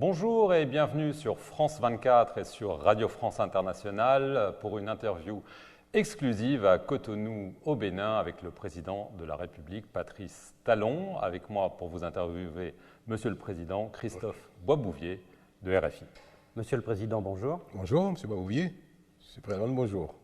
Bonjour et bienvenue sur France 24 et sur Radio France Internationale pour une interview exclusive à Cotonou au Bénin avec le président de la République, Patrice Talon. Avec moi pour vous interviewer, Monsieur le Président, Christophe Boisbouvier de RFI. Monsieur le Président, bonjour. Bonjour, Monsieur Boisbouvier. Monsieur le Président, bonjour.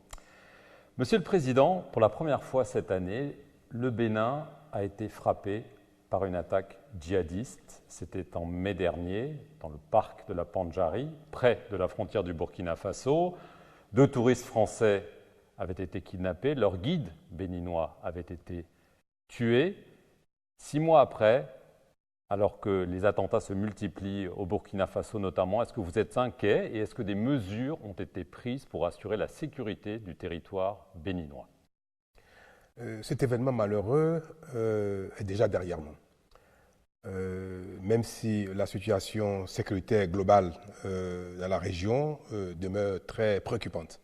Monsieur le Président, pour la première fois cette année, le Bénin a été frappé par une attaque djihadiste. C'était en mai dernier, dans le parc de la Pandjari, près de la frontière du Burkina Faso. 2 touristes français avaient été kidnappés, leur guide béninois avait été tué. 6 mois après, alors que les attentats se multiplient au Burkina Faso notamment, est-ce que vous êtes inquiet et est-ce que des mesures ont été prises pour assurer la sécurité du territoire béninois ? Cet événement malheureux est déjà derrière nous. Même si la situation sécuritaire globale dans la région demeure très préoccupante.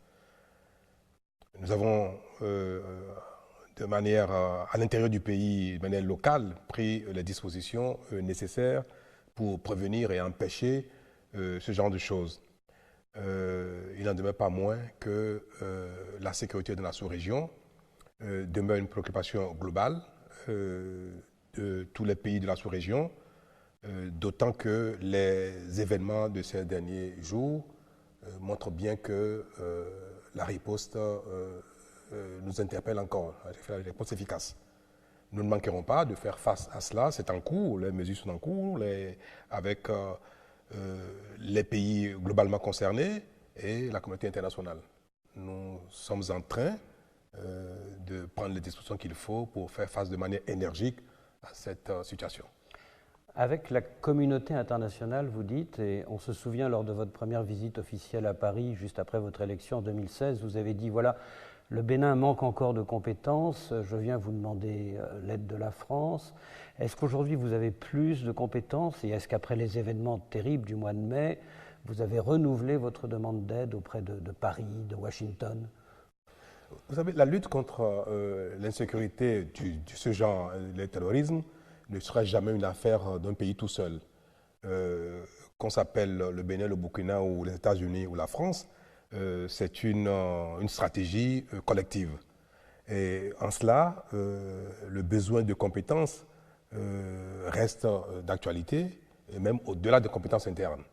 Nous avons, de manière à l'intérieur du pays, de manière locale, pris les dispositions nécessaires pour prévenir et empêcher ce genre de choses. Il n'en demeure pas moins que la sécurité de la sous-région demeure une préoccupation globale de tous les pays de la sous-région, d'autant que les événements de ces derniers jours montrent bien que la riposte nous interpelle encore, la riposte efficace. Nous ne manquerons pas de faire face à cela, c'est en cours, les mesures sont en cours, avec les pays globalement concernés et la communauté internationale. Nous sommes en train de prendre les dispositions qu'il faut pour faire face de manière énergique à cette situation. Avec la communauté internationale, vous dites, et on se souvient lors de votre première visite officielle à Paris, juste après votre élection en 2016, vous avez dit, voilà, le Bénin manque encore de compétences, je viens vous demander l'aide de la France. Est-ce qu'aujourd'hui vous avez plus de compétences et est-ce qu'après les événements terribles du mois de mai, vous avez renouvelé votre demande d'aide auprès de Paris, de Washington ? Vous savez, la lutte contre l'insécurité de ce genre, le terrorisme, ne sera jamais une affaire d'un pays tout seul. Qu'on s'appelle le Bénin, le Burkina ou les États-Unis ou la France, c'est une stratégie collective. Et en cela, le besoin de compétences reste d'actualité, et même au-delà des compétences internes.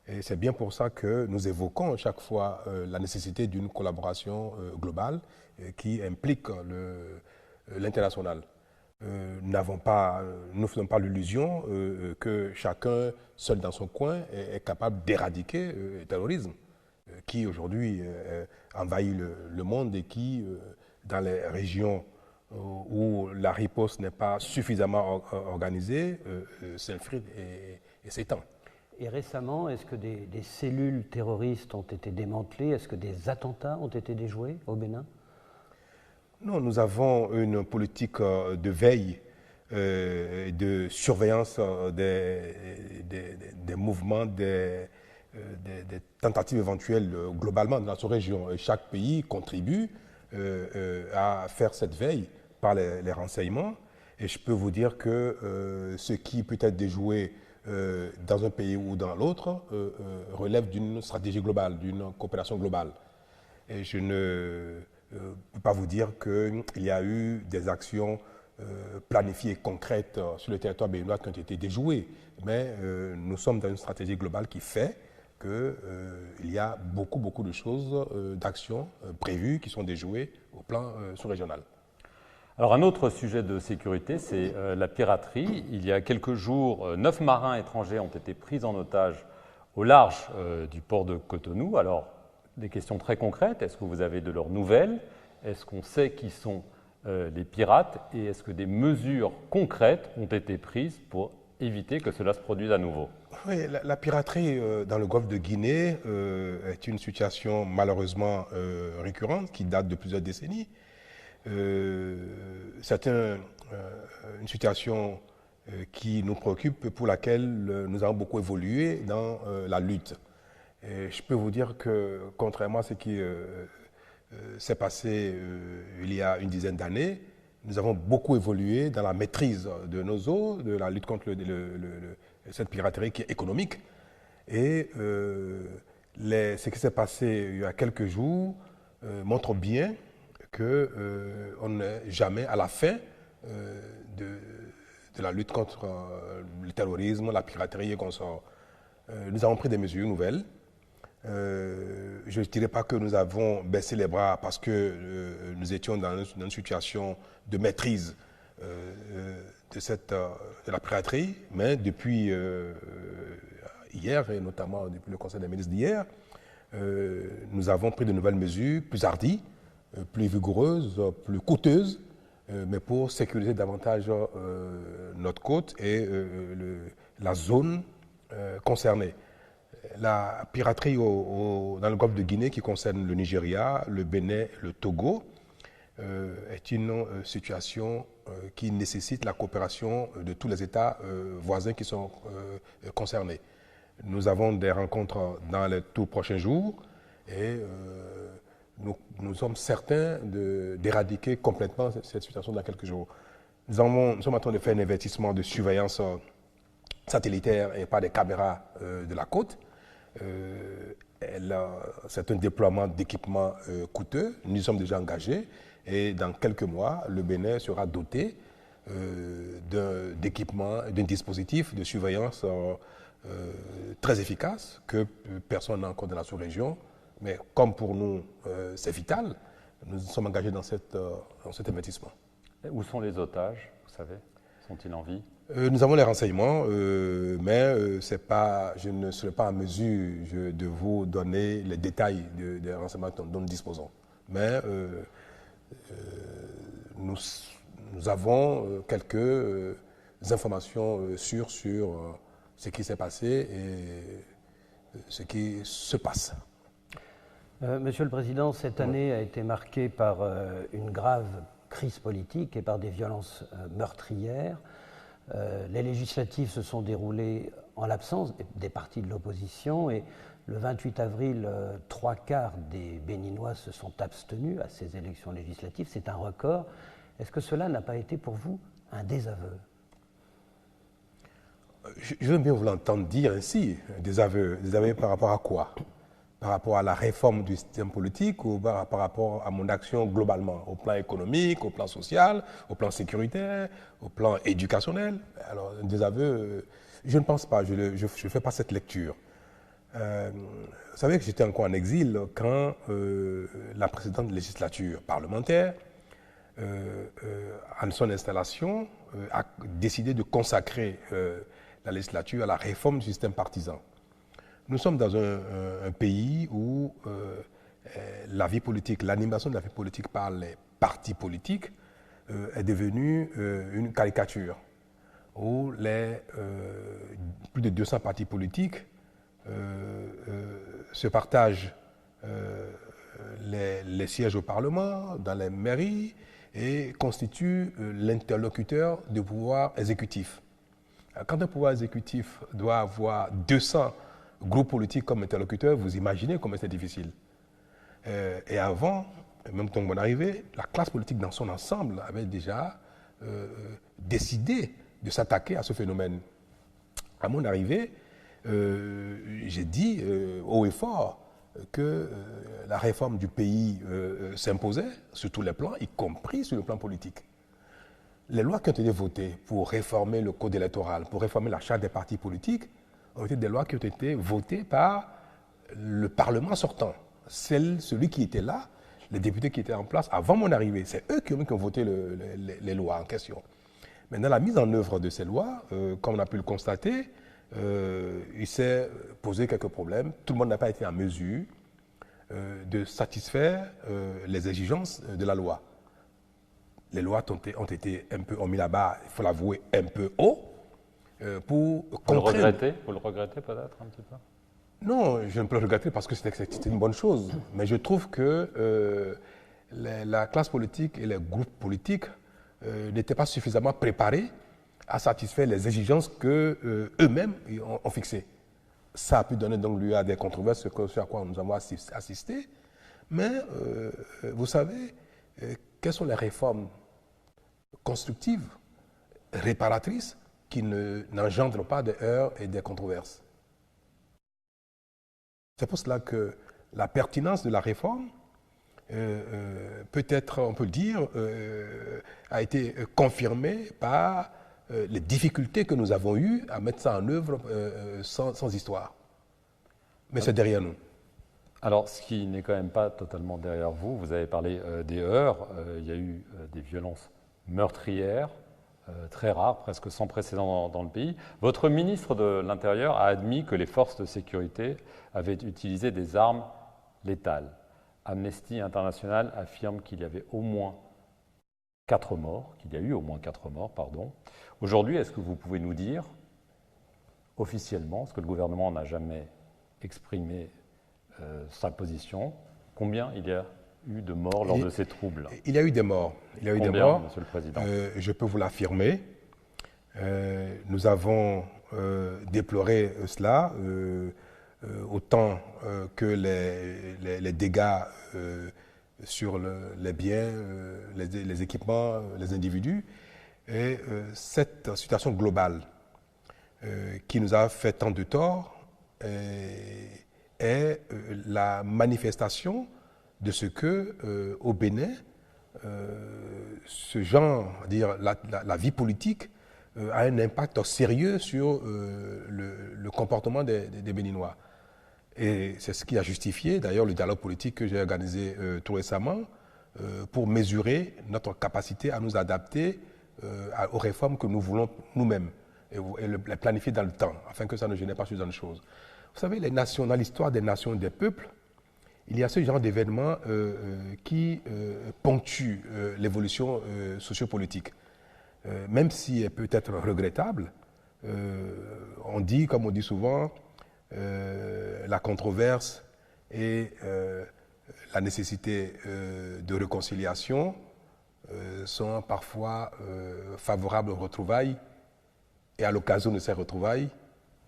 Et c'est bien pour ça que nous évoquons chaque fois la nécessité d'une collaboration globale qui implique l'international. Nous ne faisons pas l'illusion que chacun, seul dans son coin, est capable d'éradiquer le terrorisme qui aujourd'hui envahit le monde et qui, dans les régions où la riposte n'est pas suffisamment organisée, s'infiltre et s'étend. Et récemment, est-ce que des cellules terroristes ont été démantelées? Est-ce que des attentats ont été déjoués au Bénin? Non, nous avons une politique de veille et de surveillance des mouvements, des tentatives éventuelles globalement dans notre région. Et chaque pays contribue à faire cette veille par les renseignements. Et je peux vous dire que ce qui peut être déjoué dans un pays ou dans l'autre relève d'une stratégie globale, d'une coopération globale. Et je ne peux pas vous dire qu'il y a eu des actions planifiées concrètes sur le territoire béninois qui ont été déjouées, mais nous sommes dans une stratégie globale qui fait qu'il y a beaucoup de choses, d'actions prévues qui sont déjouées au plan sous-régional. Alors un autre sujet de sécurité, c'est la piraterie. Il y a quelques jours, 9 marins étrangers ont été pris en otage au large du port de Cotonou. Alors, des questions très concrètes. Est-ce que vous avez de leurs nouvelles? Est-ce qu'on sait qui sont les pirates? Et est-ce que des mesures concrètes ont été prises pour éviter que cela se produise à nouveau? Oui, la piraterie dans le golfe de Guinée est une situation malheureusement récurrente qui date de plusieurs décennies. C'est une situation qui nous préoccupe, pour laquelle nous avons beaucoup évolué dans la lutte. Et je peux vous dire que, contrairement à ce qui s'est passé il y a une dizaine d'années, nous avons beaucoup évolué dans la maîtrise de nos eaux, de la lutte contre cette piraterie qui est économique Et ce qui s'est passé il y a quelques jours montre bien qu'on n'est jamais à la fin de la lutte contre le terrorisme, la piraterie et consorts. Nous avons pris des mesures nouvelles. Je ne dirais pas que nous avons baissé les bras parce que nous étions dans une situation de maîtrise de la piraterie, mais depuis hier, et notamment depuis le Conseil des ministres d'hier, nous avons pris de nouvelles mesures plus hardies, plus vigoureuses, plus coûteuses, mais pour sécuriser davantage notre côte et la zone concernée. La piraterie dans le golfe de Guinée qui concerne le Nigeria, le Bénin, le Togo, est une situation qui nécessite la coopération de tous les États voisins qui sont concernés. Nous avons des rencontres dans les tout prochains jours et nous sommes certains d'éradiquer complètement cette situation dans quelques jours. Nous sommes en train de faire un investissement de surveillance satellitaire et par des caméras de la côte. C'est un déploiement d'équipements coûteux. Nous y sommes déjà engagés et dans quelques mois, le Bénin sera doté d'équipements, d'un dispositif de surveillance très efficace que personne n'a encore dans la sous-région. Mais comme pour nous, c'est vital, nous sommes engagés dans cet investissement. Et où sont les otages, vous savez? Sont-ils en vie? Nous avons les renseignements, mais je ne serai pas en mesure de vous donner les détails des renseignements dont nous disposons. Mais nous avons quelques informations sûres sur ce qui s'est passé et ce qui se passe. Monsieur le Président, cette année a été marquée par une grave crise politique et par des violences meurtrières. Les législatives se sont déroulées en l'absence des partis de l'opposition et le 28 avril, 3/4 des Béninois se sont abstenus à ces élections législatives. C'est un record. Est-ce que cela n'a pas été pour vous un désaveu? Je veux bien vous l'entendre dire ainsi, désaveu. Désaveu par rapport à quoi? Par rapport à la réforme du système politique ou par rapport à mon action globalement, au plan économique, au plan social, au plan sécuritaire, au plan éducationnel? Alors, un désaveu, je ne pense pas, je ne fais pas cette lecture. Vous savez que j'étais encore en exil quand la précédente législature parlementaire, en son installation, a décidé de consacrer la législature à la réforme du système partisan. Nous sommes dans un pays où la vie politique, l'animation de la vie politique par les partis politiques est devenue une caricature, où plus de 200 partis politiques se partagent les sièges au Parlement, dans les mairies, et constituent l'interlocuteur du pouvoir exécutif. Quand un pouvoir exécutif doit avoir 200 groupes politiques comme interlocuteurs, vous imaginez comment c'est difficile. Et avant, même quand mon arrivée, la classe politique dans son ensemble avait déjà décidé de s'attaquer à ce phénomène. À mon arrivée, j'ai dit haut et fort que la réforme du pays s'imposait sur tous les plans, y compris sur le plan politique. Les lois qui ont été votées pour réformer le code électoral, pour réformer la charte des partis politiques, ont été des lois qui ont été votées par le Parlement sortant. Celui qui était là, les députés qui étaient en place avant mon arrivée, c'est eux qui ont voté les lois en question. Mais dans la mise en œuvre de ces lois, comme on a pu le constater, il s'est posé quelques problèmes. Tout le monde n'a pas été en mesure de satisfaire les exigences de la loi. Les lois ont mis la barre, il faut l'avouer, un peu haut pour contraindre. Vous le regrettez peut-être un petit peu? Non, je ne peux le regretter parce que c'était une bonne chose. Mais je trouve que la classe politique et les groupes politiques n'étaient pas suffisamment préparés à satisfaire les exigences qu'eux-mêmes ont fixées. Ça a pu donner donc lieu à des controverses, ce à quoi nous avons assisté. Mais vous savez, quelles sont les réformes constructives, réparatrices, qui n'engendrent pas de heurts et des controverses? C'est pour cela que la pertinence de la réforme, peut-être, on peut le dire, a été confirmée par les difficultés que nous avons eues à mettre ça en œuvre sans histoire. Mais c'est derrière nous. Alors, ce qui n'est quand même pas totalement derrière vous, vous avez parlé des heurts, il y a eu des violences meurtrières, très rares, presque sans précédent dans le pays. Votre ministre de l'Intérieur a admis que les forces de sécurité avaient utilisé des armes létales. Amnesty International affirme qu'il y avait au moins 4 morts, qu'il y a eu au moins 4 morts, pardon. Aujourd'hui, est-ce que vous pouvez nous dire, officiellement, parce que le gouvernement n'a jamais exprimé sa position, combien il y a eu de morts lors de ces troubles? Il y a eu des morts. Il y a eu combien, des morts, Monsieur le Président? Je peux vous l'affirmer. Nous avons déploré cela, autant que les dégâts sur les biens, les équipements, les individus. Et cette situation globale qui nous a fait tant de tort est la manifestation de ce que, au Bénin, ce genre, dire la vie politique, a un impact sérieux sur le comportement des Béninois. Et c'est ce qui a justifié, d'ailleurs, le dialogue politique que j'ai organisé tout récemment pour mesurer notre capacité à nous adapter aux réformes que nous voulons nous-mêmes et les planifier dans le temps, afin que ça ne gêne pas ce genre de choses. Vous savez, les nations, dans l'histoire des nations et des peuples, il y a ce genre d'événements qui ponctuent l'évolution sociopolitique. Même si elle peut être regrettable, on dit, comme on dit souvent, la controverse et la nécessité de réconciliation sont parfois favorables aux retrouvailles. Et à l'occasion de ces retrouvailles,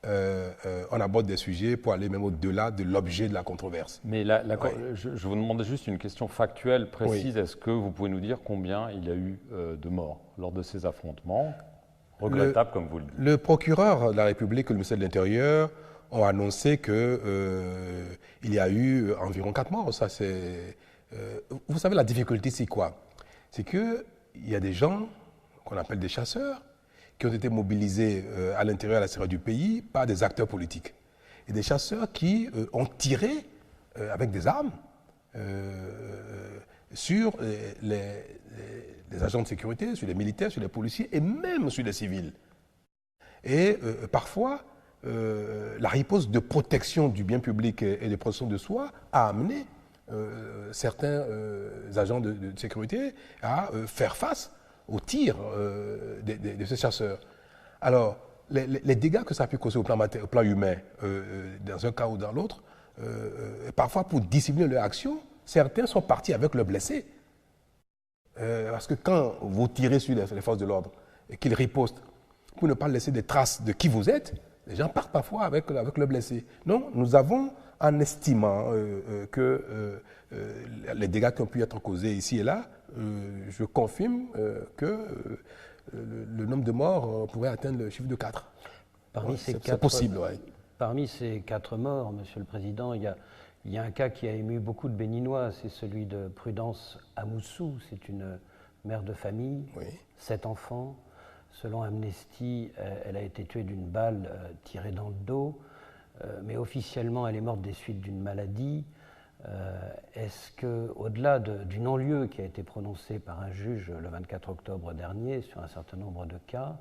on aborde des sujets pour aller même au-delà de l'objet de la controverse. Mais je vous demandais juste une question factuelle, précise. Oui. Est-ce que vous pouvez nous dire combien il y a eu de morts lors de ces affrontements regrettables, comme vous le dites? Le procureur de la République et le ministère de l'Intérieur ont annoncé qu'il y a eu environ 4 morts. Ça, vous savez, la difficulté, c'est quoi? C'est qu'il y a des gens qu'on appelle des chasseurs qui ont été mobilisés à l'intérieur et à l'extérieur du pays par des acteurs politiques. Et des chasseurs qui ont tiré avec des armes sur les agents de sécurité, sur les militaires, sur les policiers et même sur les civils. Et parfois, la riposte de protection du bien public et de protection de soi a amené certains agents de sécurité à faire face aux tirs de ces chasseurs. Alors, les dégâts que ça a pu causer au plan humain, dans un cas ou dans l'autre, parfois pour dissimuler leur action, certains sont partis avec leurs blessés. Parce que quand vous tirez sur les forces de l'ordre et qu'ils ripostent, pour ne pas laisser des traces de qui vous êtes, les gens partent parfois avec leurs blessés. Non, nous avons, en estimant que les dégâts qui ont pu être causés ici et là, je confirme que le nombre de morts pourrait atteindre le chiffre de 4. C'est possible, oui. Parmi ces 4 morts, Monsieur le Président, il y a un cas qui a ému beaucoup de Béninois, c'est celui de Prudence Amoussou. C'est une mère de famille, oui. 7 enfants. Selon Amnesty, elle a été tuée d'une balle tirée dans le dos, mais officiellement, elle est morte des suites d'une maladie. Est-ce qu'au-delà du non-lieu qui a été prononcé par un juge le 24 octobre dernier sur un certain nombre de cas,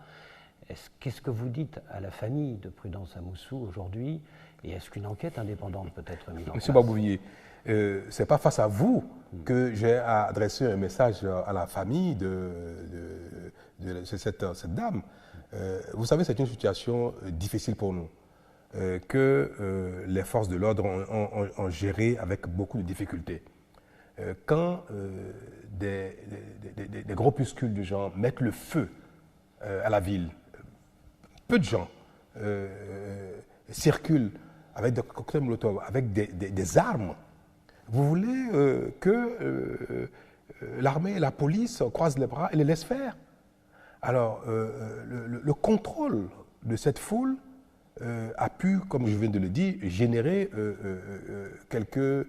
qu'est-ce que vous dites à la famille de Prudence Amoussou aujourd'hui? Et est-ce qu'une enquête indépendante peut être mise en place? Monsieur Babouvier, ce n'est pas face à vous que j'ai adressé un message à la famille de cette dame. Vous savez, c'est une situation difficile pour nous, que les forces de l'ordre ont géré avec beaucoup de difficultés. Quand des groupuscules de gens mettent le feu à la ville, peu de gens circulent avec des cocktails Molotov, avec des armes. Vous voulez que l'armée et la police croisent les bras et les laissent faire? Alors, le contrôle de cette foule a pu, comme je viens de le dire, générer quelques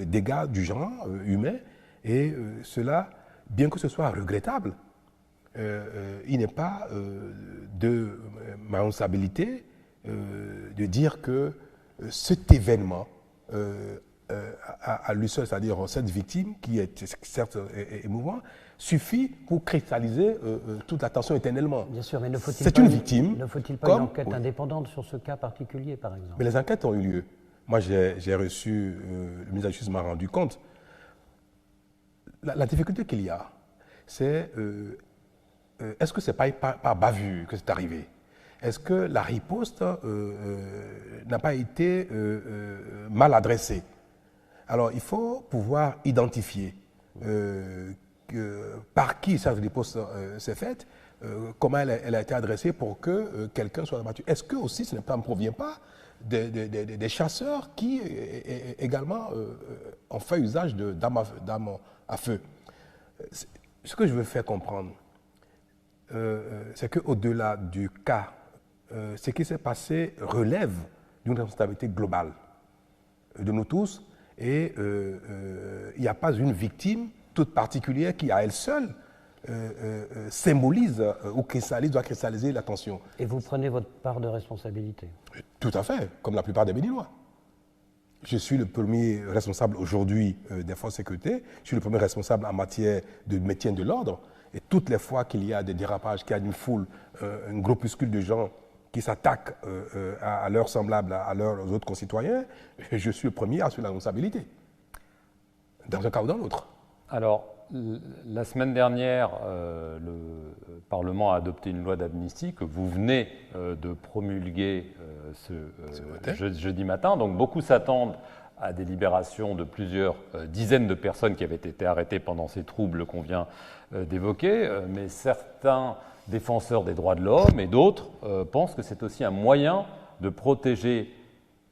dégâts du genre humain. Et cela, bien que ce soit regrettable, il n'est pas de ma responsabilité de dire que cet événement, à lui seul, c'est-à-dire cette victime, qui est certes émouvant, suffit pour cristalliser toute l'attention éternellement. Bien sûr, mais ne faut-il C'est pas une victime. Ne faut-il pas une enquête indépendante sur ce cas particulier, par exemple? Mais les enquêtes ont eu lieu. Moi, j'ai reçu, le ministre de la Justice m'a rendu compte. La difficulté qu'il y a, c'est est-ce que ce n'est pas par bavure que c'est arrivé? Est-ce que la riposte n'a pas été mal adressée? Alors, il faut pouvoir identifier par qui cette riposte s'est faite, comment elle a été adressée pour que quelqu'un soit abattu. Est-ce que aussi ce ne provient pas des chasseurs qui également ont fait usage d'armes à feu? Ce que je veux faire comprendre, c'est qu'au-delà du cas, ce qui s'est passé relève d'une responsabilité globale de nous tous, et il n'y a pas une victime toute particulière qui, à elle seule, symbolise ou doit cristalliser l'attention. Et vous prenez votre part de responsabilité? Tout à fait, comme la plupart des Béninois. Je suis le premier responsable aujourd'hui des forces de sécurité, je suis le premier responsable en matière de maintien de l'ordre, et toutes les fois qu'il y a des dérapages, qu'il y a une foule, un groupuscule de gens qui s'attaquent à leurs semblables, à leurs autres concitoyens, je suis le premier à assumer la responsabilité, dans un cas ou dans l'autre. Alors, la semaine dernière, le Parlement a adopté une loi d'amnistie que vous venez de promulguer jeudi matin. Donc, beaucoup s'attendent à des libérations de plusieurs dizaines de personnes qui avaient été arrêtées pendant ces troubles qu'on vient d'évoquer. Mais certains défenseurs des droits de l'homme et d'autres pensent que c'est aussi un moyen de protéger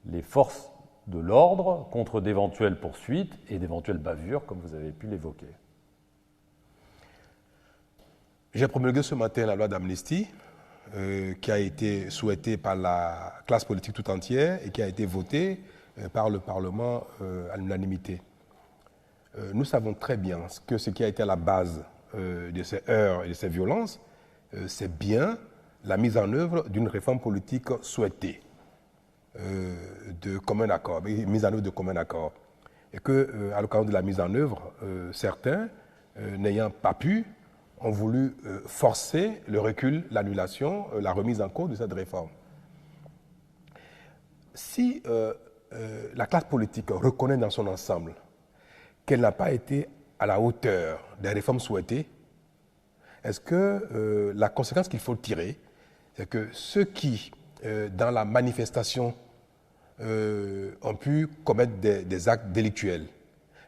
les forces de l'ordre contre d'éventuelles poursuites et d'éventuelles bavures, comme vous avez pu l'évoquer. J'ai promulgué ce matin la loi d'amnistie qui a été souhaitée par la classe politique tout entière et qui a été votée par le Parlement à l'unanimité. Nous savons très bien que ce qui a été à la base de ces heurts et de ces violences, c'est bien la mise en œuvre d'une réforme politique souhaitée, de commun accord, mise en œuvre de commun accord. Et qu'à l'occasion de la mise en œuvre, certains, n'ayant pas pu, ont voulu forcer le recul, l'annulation, la remise en cause de cette réforme. Si la classe politique reconnaît dans son ensemble qu'elle n'a pas été à la hauteur des réformes souhaitées, est-ce que la conséquence qu'il faut tirer, c'est que ceux qui, dans la manifestation, ont pu commettre des actes délictuels,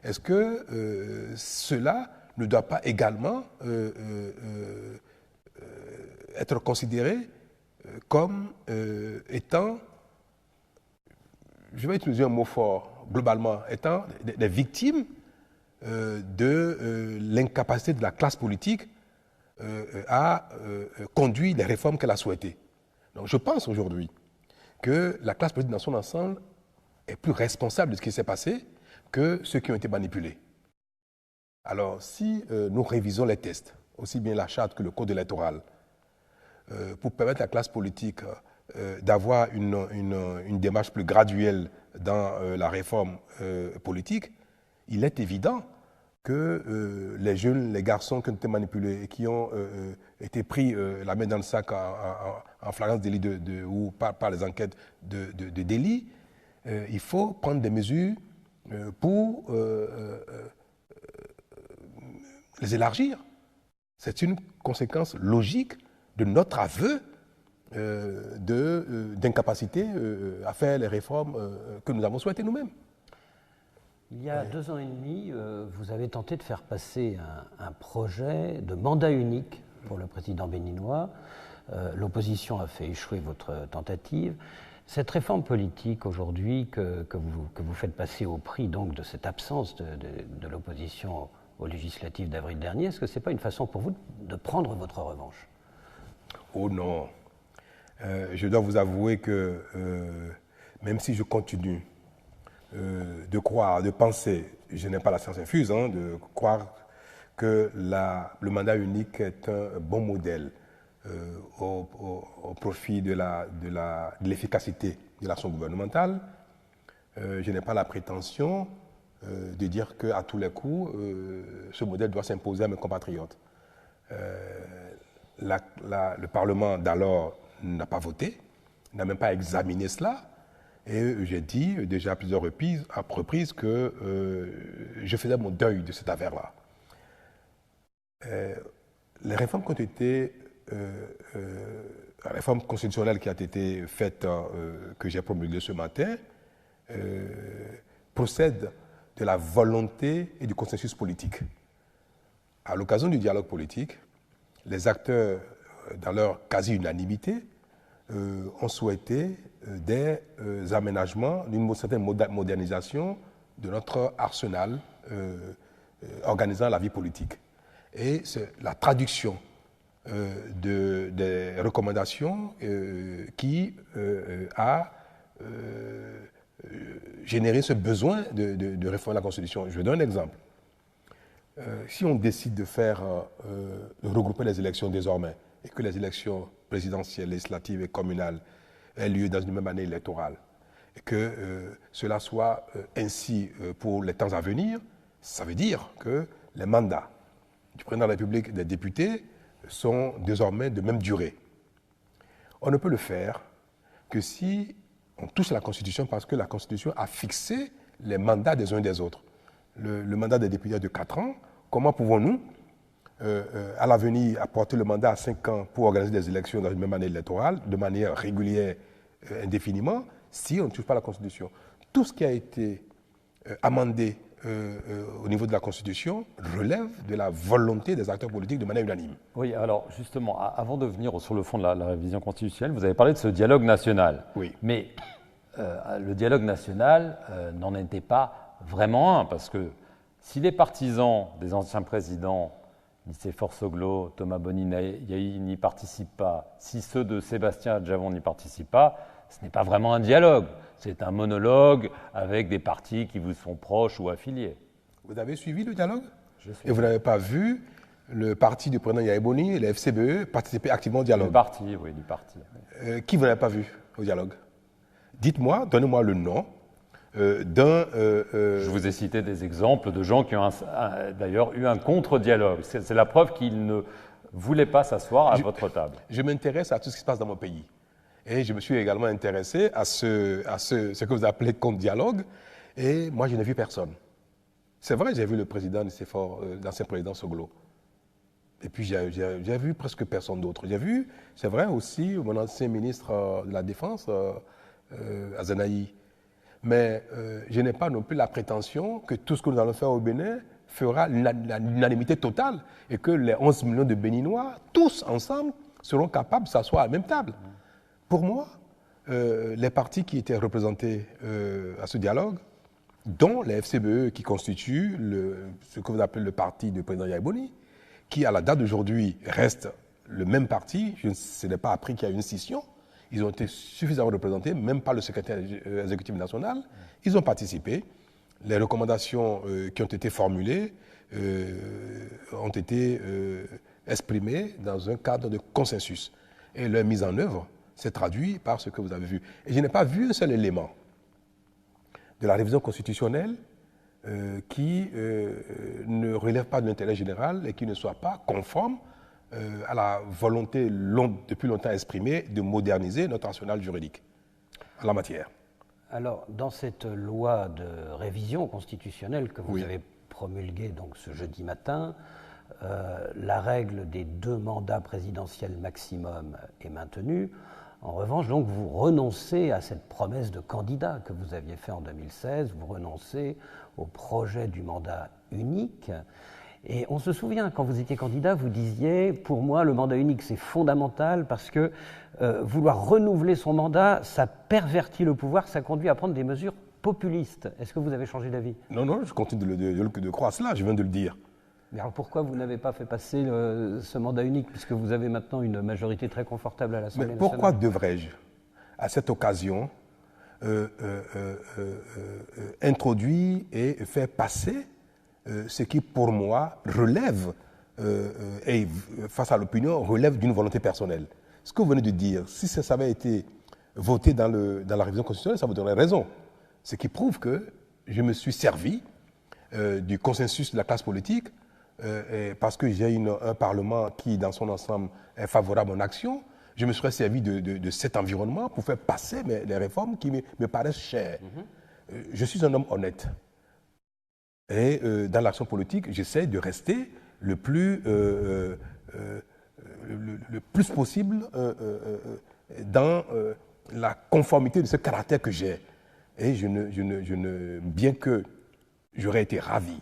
est-ce que cela ne doit pas également être considéré comme étant, je vais utiliser un mot fort, globalement, étant des victimes de l'incapacité de la classe politique à conduire les réformes qu'elle a souhaitées. Donc je pense aujourd'hui que la classe politique dans son ensemble est plus responsable de ce qui s'est passé que ceux qui ont été manipulés. Alors, si nous révisons les textes, aussi bien la charte que le code électoral, pour permettre à la classe politique d'avoir une démarche plus graduelle dans la réforme politique, il est évident que les jeunes, les garçons qui ont été manipulés et qui ont été pris la main dans le sac en flagrance délit ou par les enquêtes de délit, il faut prendre des mesures pour les élargir. C'est une conséquence logique de notre aveu d'incapacité à faire les réformes que nous avons souhaitées nous-mêmes. Il y a 2 ans et demi, vous avez tenté de faire passer un projet de mandat unique pour le président béninois. L'opposition a fait échouer votre tentative. Cette réforme politique aujourd'hui que vous faites passer au prix donc, de cette absence de l'opposition aux législatives d'avril dernier, est-ce que ce n'est pas une façon pour vous de prendre votre revanche? Oh non. Je dois vous avouer que même si je continue de croire, de penser, je n'ai pas la science infuse, de croire que le mandat unique est un bon modèle au profit de l'efficacité de l'action gouvernementale, je n'ai pas la prétention de dire qu'à tous les coups, ce modèle doit s'imposer à mes compatriotes. Le Parlement d'alors n'a pas voté, n'a même pas examiné cela, et j'ai dit déjà à plusieurs reprises que je faisais mon deuil de cette affaire-là. Les réformes qui ont été, la réforme constitutionnelle qui a été faite, que j'ai promulguée ce matin, procède de la volonté et du consensus politique. À l'occasion du dialogue politique, les acteurs, dans leur quasi-unanimité, ont souhaité des aménagements, d'une certaine modernisation de notre arsenal organisant la vie politique. Et c'est la traduction des recommandations qui a généré ce besoin de réformer la Constitution. Je donne un exemple. Si on décide de regrouper les élections désormais, et que les élections présidentielles, législatives et communales aient lieu dans une même année électorale, et que cela soit ainsi pour les temps à venir, ça veut dire que les mandats du président de la République et des députés sont désormais de même durée. On ne peut le faire que si on touche à la Constitution, parce que la Constitution a fixé les mandats des uns et des autres. Le mandat des députés est de 4 ans. Comment pouvons-nous, à l'avenir, apporter le mandat à 5 ans pour organiser des élections dans une même année électorale, de manière régulière, indéfiniment, si on ne touche pas à la Constitution? Tout ce qui a été amendé au niveau de la Constitution relève de la volonté des acteurs politiques de manière unanime. Oui, alors justement, avant de venir sur le fond de la révision constitutionnelle, vous avez parlé de ce dialogue national. Oui. Mais le dialogue national n'en était pas vraiment un, parce que si les partisans des anciens présidents, Nicéphore Soglo, Thomas Boni-Yahi n'y participent pas, si ceux de Sébastien Adjavon n'y participent pas, ce n'est pas vraiment un dialogue. C'est un monologue avec des partis qui vous sont proches ou affiliés. Vous avez suivi le dialogue? Et vous n'avez pas vu le parti du président Yahi Boni et le FCBE participer activement au dialogue? Du parti, oui, du parti. Oui. Qui vous n'avez pas vu au dialogue? Dites-moi, donnez-moi le nom d'un... Je vous ai cité des exemples de gens qui ont d'ailleurs eu un contre-dialogue. C'est la preuve qu'ils ne voulaient pas s'asseoir à votre table. Je m'intéresse à tout ce qui se passe dans mon pays. Et je me suis également intéressé à ce que vous appelez contre-dialogue. Et moi, je n'ai vu personne. C'est vrai, j'ai vu le président Nicéphore, l'ancien président Soglo. Et puis, j'ai vu presque personne d'autre. J'ai vu, c'est vrai aussi, mon ancien ministre de la Défense, Azanaï. Mais je n'ai pas non plus la prétention que tout ce que nous allons faire au Bénin fera l'unanimité totale et que les 11 millions de Béninois, tous ensemble, seront capables de s'asseoir à la même table. Pour moi, les partis qui étaient représentés à ce dialogue, dont les FCBE qui constituent ce que vous appelez le parti du président Yahi Boni, qui à la date d'aujourd'hui reste le même parti, je n'ai pas appris qu'il y a une scission, ils ont été suffisamment représentés, même par le secrétaire exécutif national, ils ont participé. Les recommandations qui ont été formulées ont été exprimées dans un cadre de consensus. Et leur mise en œuvre s'est traduite par ce que vous avez vu. Et je n'ai pas vu un seul élément de la révision constitutionnelle qui ne relève pas de l'intérêt général et qui ne soit pas conforme à la volonté depuis longtemps exprimée de moderniser notre arsenal juridique en la matière. Alors, dans cette loi de révision constitutionnelle que vous avez promulguée donc, ce jeudi matin, la règle des 2 mandats présidentiels maximum est maintenue. En revanche, donc, vous renoncez à cette promesse de candidat que vous aviez fait en 2016, vous renoncez au projet du mandat unique. Et on se souvient, quand vous étiez candidat, vous disiez, pour moi, le mandat unique, c'est fondamental parce que vouloir renouveler son mandat, ça pervertit le pouvoir, ça conduit à prendre des mesures populistes. Est-ce que vous avez changé d'avis? Non, je continue de croire cela, je viens de le dire. Mais alors pourquoi vous n'avez pas fait passer ce mandat unique, puisque vous avez maintenant une majorité très confortable à l'Assemblée nationale? Pourquoi devrais-je, à cette occasion, introduire et faire passer ce qui, pour moi, relève, et face à l'opinion, relève d'une volonté personnelle? Ce que vous venez de dire, si ça avait été voté dans la révision constitutionnelle, ça vous donnerait raison. Ce qui prouve que je me suis servi du consensus de la classe politique, parce que j'ai un Parlement qui, dans son ensemble, est favorable à mon action. Je me serais servi de cet environnement pour faire passer les réformes qui me paraissent chères. Je suis un homme honnête. Et dans l'action politique, j'essaie de rester le plus possible dans la conformité de ce caractère que j'ai. Et bien que j'aurais été ravi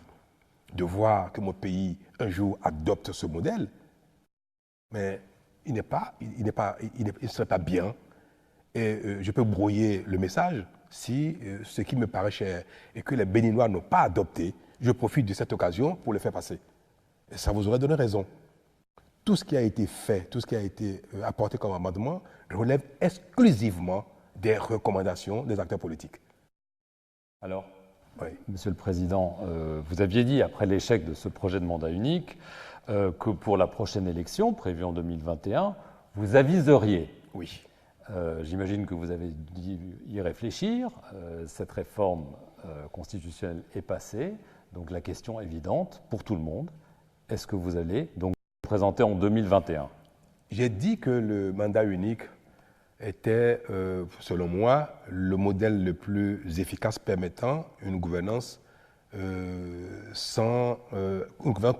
de voir que mon pays, un jour, adopte ce modèle, mais il ne serait pas bien. Et je peux brouiller le message si ce qui me paraît cher et que les Béninois n'ont pas adopté, je profite de cette occasion pour le faire passer. Et ça vous aurait donné raison. Tout ce qui a été fait, tout ce qui a été apporté comme amendement relève exclusivement des recommandations des acteurs politiques. Alors, oui. Monsieur le Président, vous aviez dit, après l'échec de ce projet de mandat unique, que pour la prochaine élection, prévue en 2021, vous aviseriez. Oui. J'imagine que vous avez dû y réfléchir. Cette réforme constitutionnelle est passée. Donc la question évidente pour tout le monde, est-ce que vous allez donc vous présenter en 2021? J'ai dit que le mandat unique était, selon moi, le modèle le plus efficace permettant une gouvernance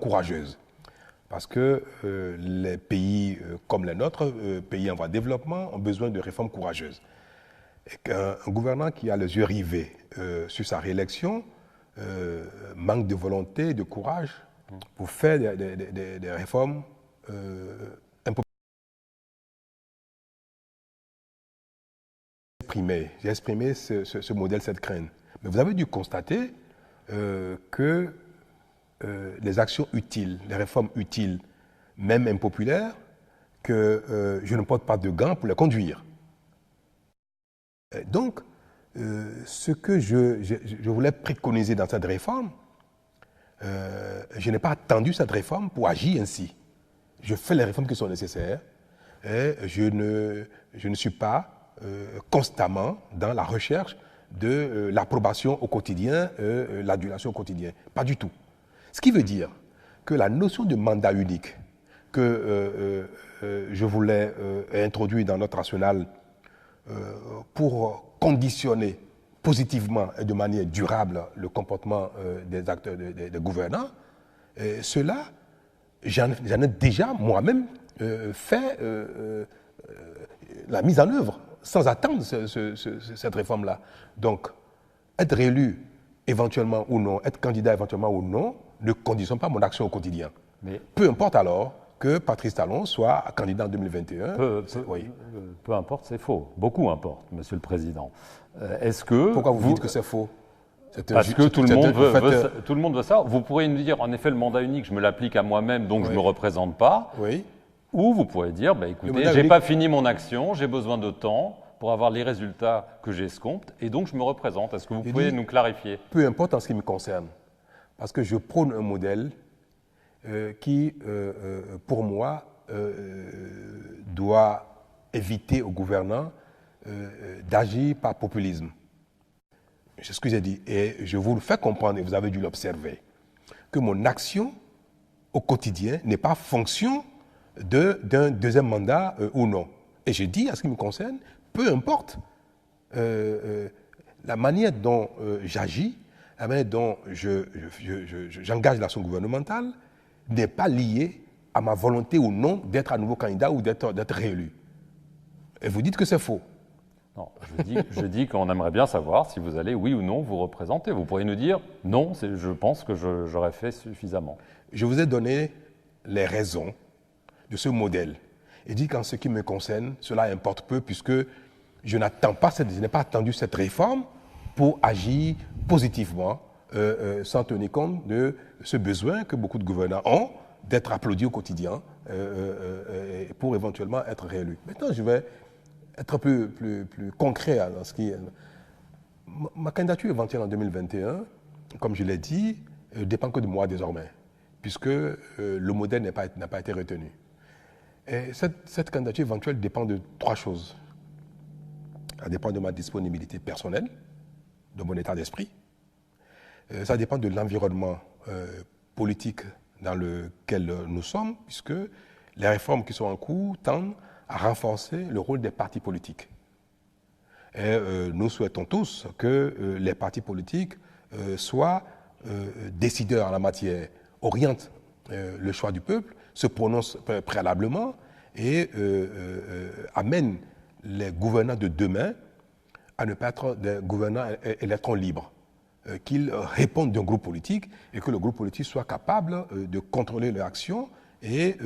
courageuse. Parce que les pays comme les nôtres, pays en voie de développement, ont besoin de réformes courageuses. Et qu'un gouvernant qui a les yeux rivés sur sa réélection manque de volonté et de courage pour faire des réformes J'ai exprimé ce modèle, cette crainte. Mais vous avez dû constater que les actions utiles, les réformes utiles, même impopulaires, que je ne porte pas de gants pour les conduire. Donc, ce que je voulais préconiser dans cette réforme, je n'ai pas attendu cette réforme pour agir ainsi. Je fais les réformes qui sont nécessaires et je ne suis pas constamment dans la recherche de l'approbation au quotidien, l'adulation au quotidien. Pas du tout. Ce qui veut dire que la notion de mandat unique que je voulais introduire dans notre arsenal pour conditionner positivement et de manière durable le comportement des acteurs, des gouvernants, cela, j'en ai déjà moi-même fait la mise en œuvre sans attendre cette réforme-là. Donc, être élu éventuellement ou non, être candidat éventuellement ou non, ne conditionne pas mon action au quotidien. Mais peu importe alors que Patrice Talon soit candidat en 2021. Peu importe, c'est faux. Beaucoup importe, Monsieur le Président. Est-ce que... Pourquoi vous dites que c'est faux? Parce que tout le monde veut ça. Vous pourriez nous dire, en effet, le mandat unique, je me l'applique à moi-même, donc je ne me représente pas. Oui. Ou vous pourrez dire, écoutez, je n'ai pas fini mon action, j'ai besoin de temps pour avoir les résultats que j'escompte, et donc je me représente. Est-ce que vous pouvez nous clarifier? Peu importe en ce qui me concerne, parce que je prône un modèle qui, pour moi, doit éviter aux gouvernants d'agir par populisme. C'est ce que j'ai dit. Et je vous le fais comprendre, et vous avez dû l'observer, que mon action au quotidien n'est pas fonction d'un deuxième mandat ou non. Et je dis, à ce qui me concerne, peu importe la manière dont j'agis, la manière dont j'engage l'action gouvernementale n'est pas liée à ma volonté ou non d'être à nouveau candidat ou d'être réélu. Et vous dites que c'est faux. Non, je dis qu'on aimerait bien savoir si vous allez, oui ou non, vous représenter. Vous pourriez nous dire, non, je pense que j'aurais fait suffisamment. Je vous ai donné les raisons de ce modèle. Et dit qu'en ce qui me concerne, cela importe peu puisque je n'ai pas attendu cette réforme pour agir positivement sans tenir compte de ce besoin que beaucoup de gouvernants ont d'être applaudis au quotidien pour éventuellement être réélus. Maintenant, je vais être plus concret dans ce qui est... Ma candidature éventuelle en 2021, comme je l'ai dit, dépend que de moi désormais, puisque le modèle n'a pas été retenu. Et cette candidature éventuelle dépend de 3 choses. Elle dépend de ma disponibilité personnelle, de mon état d'esprit. Ça dépend de l'environnement politique dans lequel nous sommes, puisque les réformes qui sont en cours tendent à renforcer le rôle des partis politiques. Et nous souhaitons tous que les partis politiques soient décideurs en la matière, orientent le choix du peuple, se prononcent préalablement et amènent les gouvernants de demain à ne pas être des gouvernants électrons libres, qu'ils répondent d'un groupe politique et que le groupe politique soit capable de contrôler leur action et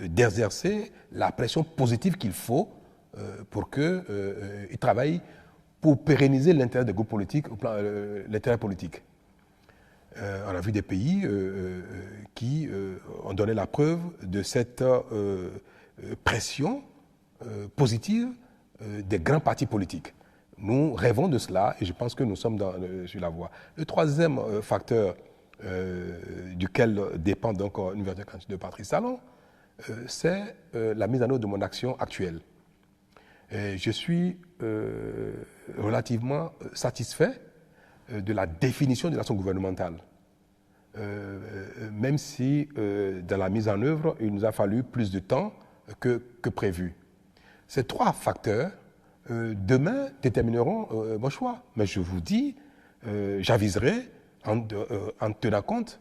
d'exercer la pression positive qu'il faut pour qu'ils travaillent pour pérenniser l'intérêt des groupes politiques, l'intérêt politique. On a vu des pays qui ont donné la preuve de cette pression positive des grands partis politiques. Nous rêvons de cela et je pense que nous sommes sur la voie. Le troisième facteur duquel dépend donc l'université de Patrice Talon, c'est la mise en œuvre de mon action actuelle. Et je suis relativement satisfait de la définition de l'action gouvernementale. Même si dans la mise en œuvre, il nous a fallu plus de temps que prévu. Ces 3 facteurs, demain, détermineront mon choix. Mais je vous dis, j'aviserai en tenant compte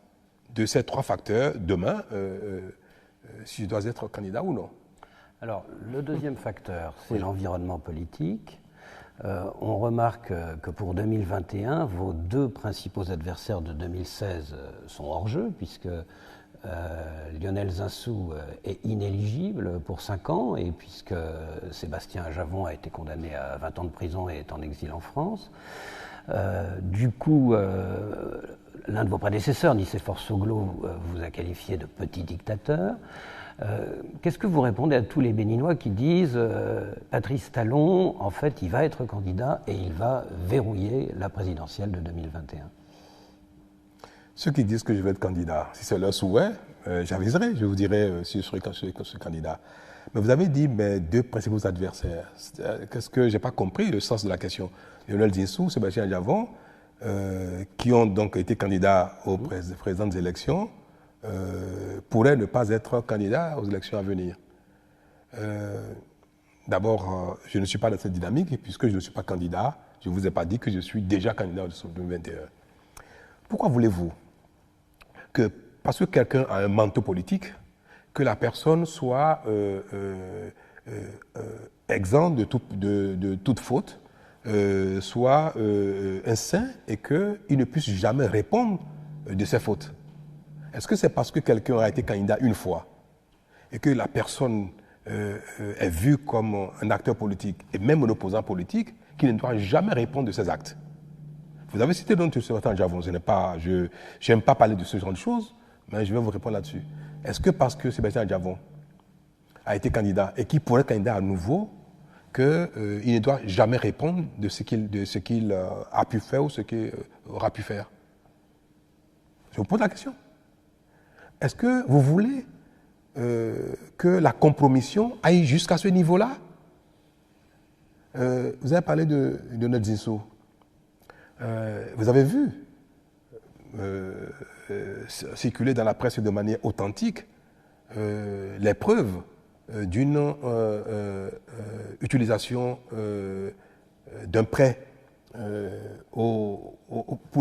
de ces 3 facteurs demain, si je dois être candidat ou non. Alors, le deuxième facteur, c'est l'environnement politique. On remarque que pour 2021, vos 2 principaux adversaires de 2016 sont hors jeu, puisque Lionel Zinsou est inéligible pour 5 ans, et puisque Sébastien Javon a été condamné à 20 ans de prison et est en exil en France. Du coup, l'un de vos prédécesseurs, Nicéphore Soglo, vous a qualifié de petit dictateur. Qu'est-ce que vous répondez à tous les Béninois qui disent Patrice Talon, en fait, il va être candidat et il va verrouiller la présidentielle de 2021? Ceux qui disent que je vais être candidat, si c'est leur souhait, j'aviserai, je vous dirai si je serai candidat. Mais vous avez dit mes 2 principaux adversaires. Qu'est-ce que j'ai pas compris le sens de la question? Lionel Zinsou, Sébastien Javon, qui ont donc été candidats aux présentes élections, pourraient ne pas être candidats aux élections à venir. D'abord, je ne suis pas dans cette dynamique, et puisque je ne suis pas candidat, je ne vous ai pas dit que je suis déjà candidat en 2021. Pourquoi voulez-vous que, parce que quelqu'un a un manteau politique, que la personne soit exempte de toute faute, soit un saint et qu'il ne puisse jamais répondre de ses fautes? Est-ce que c'est parce que quelqu'un a été candidat une fois et que la personne est vue comme un acteur politique et même un opposant politique qu'il ne doit jamais répondre de ses actes? Vous avez cité donc Sébastien Javon, je n'aime pas parler de ce genre de choses, mais je vais vous répondre là-dessus. Est-ce que parce que Sébastien Javon a été candidat et qu'il pourrait être candidat à nouveau, qu'il ne doit jamais répondre de ce qu'il a pu faire ou ce qu'il aura pu faire? Je vous pose la question. Est-ce que vous voulez que la compromission aille jusqu'à ce niveau-là? Vous avez parlé de Lionel Zinsou. Vous avez vu circuler dans la presse de manière authentique les preuves d'une utilisation d'un prêt pour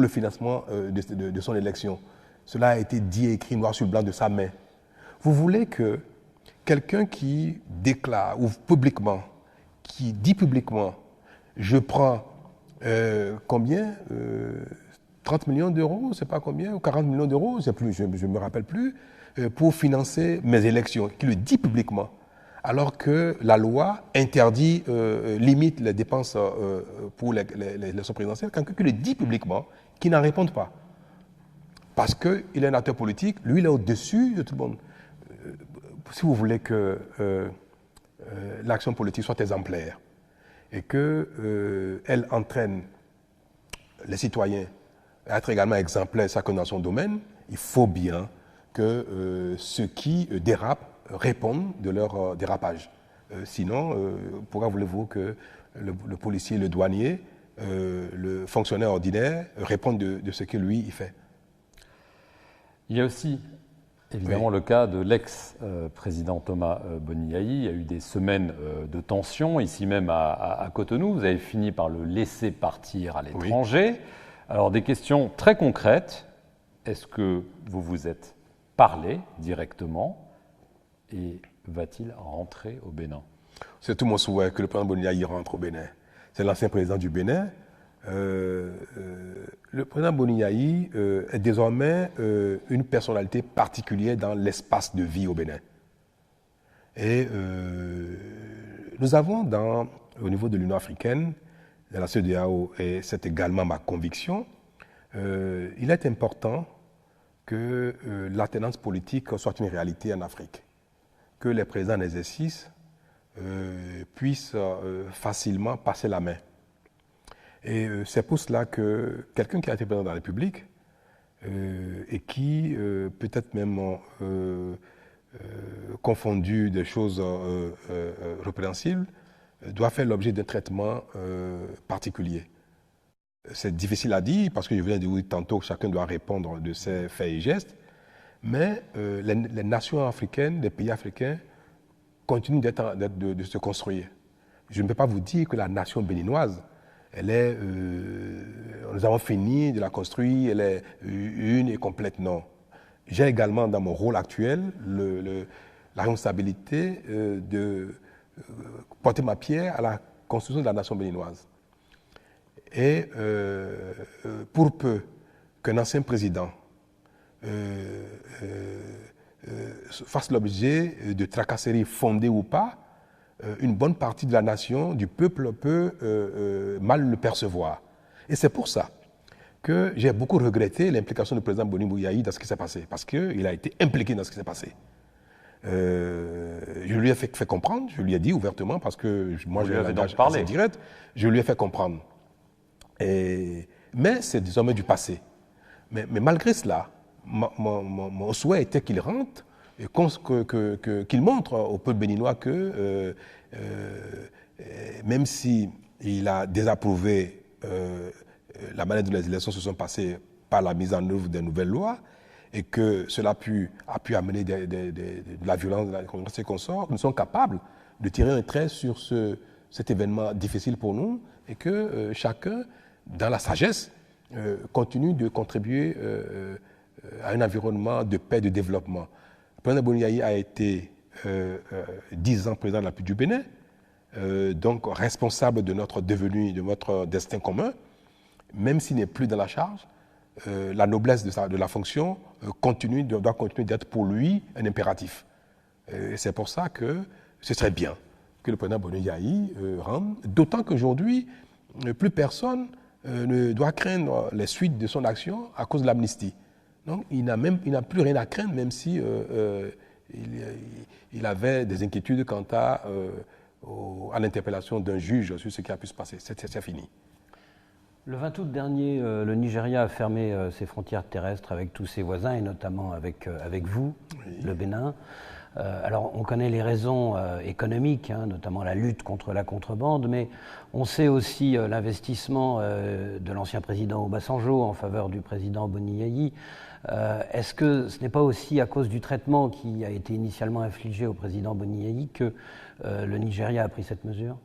le financement de son élection. Cela a été dit et écrit noir sur blanc de sa main. Vous voulez que quelqu'un qui déclare ou publiquement, qui dit publiquement, je prends combien 30 millions d'euros, c'est pas combien, ou 40 millions d'euros, je ne me rappelle plus, pour financer mes élections, qui le dit publiquement, alors que la loi interdit, limite les dépenses pour l'élection présidentielle, quelqu'un qui le dit publiquement, qui n'en répond pas. parce qu'il est un acteur politique, lui il est au-dessus de tout le monde. Si vous voulez que l'action politique soit exemplaire et qu'elle entraîne les citoyens à être également exemplaires chacun dans son domaine, il faut bien que ceux qui dérapent répondent de leur dérapage. Sinon, pourquoi voulez-vous que le policier, le douanier, le fonctionnaire ordinaire répondent de ce que lui, il fait? Il y a aussi évidemment le cas de l'ex-président Thomas Boniaï. Il y a eu des semaines de tension, ici même à Cotonou. Vous avez fini par le laisser partir à l'étranger. Oui. Alors des questions très concrètes. Est-ce que vous vous êtes parlé directement et va-t-il rentrer au Bénin? C'est tout mon souhait que le président Boniaï rentre au Bénin. C'est l'ancien président du Bénin. Le président Boniaï est désormais une personnalité particulière dans l'espace de vie au Bénin. Et nous avons au niveau de l'Union africaine, de la CEDEAO, et c'est également ma conviction, il est important que l'alternance politique soit une réalité en Afrique, que les présidents en exercice puissent facilement passer la main. Et c'est pour cela que quelqu'un qui a été président de la République et qui peut-être même confondu des choses répréhensibles doit faire l'objet d'un traitement particulier. C'est difficile à dire parce que je viens de dire tantôt que chacun doit répondre de ses faits et gestes, mais les nations africaines, les pays africains continuent de se construire. Je ne peux pas vous dire que la nation béninoise, nous avons fini de la construire, elle est une et complète, non. J'ai également dans mon rôle actuel la responsabilité de porter ma pierre à la construction de la nation béninoise. Et pour peu qu'un ancien président fasse l'objet de tracasseries fondées ou pas, une bonne partie de la nation, du peuple, peut mal le percevoir. Et c'est pour ça que j'ai beaucoup regretté l'implication du président Boni Bouyaï dans ce qui s'est passé, parce qu'il a été impliqué dans ce qui s'est passé. Je lui ai fait comprendre, je lui ai dit ouvertement, parce que moi j'ai un langage assez direct, je lui ai fait comprendre. Mais c'est désormais du passé. Mais malgré cela, mon souhait était qu'il rentre et qu'il montre au peuple béninois que même s'il a désapprouvé la manière dont les élections se sont passées par la mise en œuvre des nouvelles lois et que cela a pu amener de la violence, de la conséquence, nous sommes capables de tirer un trait sur cet événement difficile pour nous et que chacun, dans la sagesse, continue de contribuer à un environnement de paix et de développement. Le président Boniaï a été 10 ans président de la République du Bénin, donc responsable de notre devenue, de notre destin commun, même s'il n'est plus dans la charge, la noblesse de la fonction doit continuer d'être pour lui un impératif. Et c'est pour ça que ce serait bien que le président Boniaï rentre, d'autant qu'aujourd'hui, plus personne ne doit craindre les suites de son action à cause de l'amnistie. Donc il n'a plus rien à craindre, même si il avait des inquiétudes quant à l'interpellation d'un juge sur ce qui a pu se passer. C'est fini. Le 20 août dernier, le Nigeria a fermé ses frontières terrestres avec tous ses voisins, et notamment avec vous, oui. Le Bénin. Alors, on connaît les raisons économiques, notamment la lutte contre la contrebande, mais on sait aussi l'investissement de l'ancien président Obasanjo en faveur du président Boniaï. Est-ce que ce n'est pas aussi à cause du traitement qui a été initialement infligé au président Boniaï que le Nigeria a pris cette mesure ?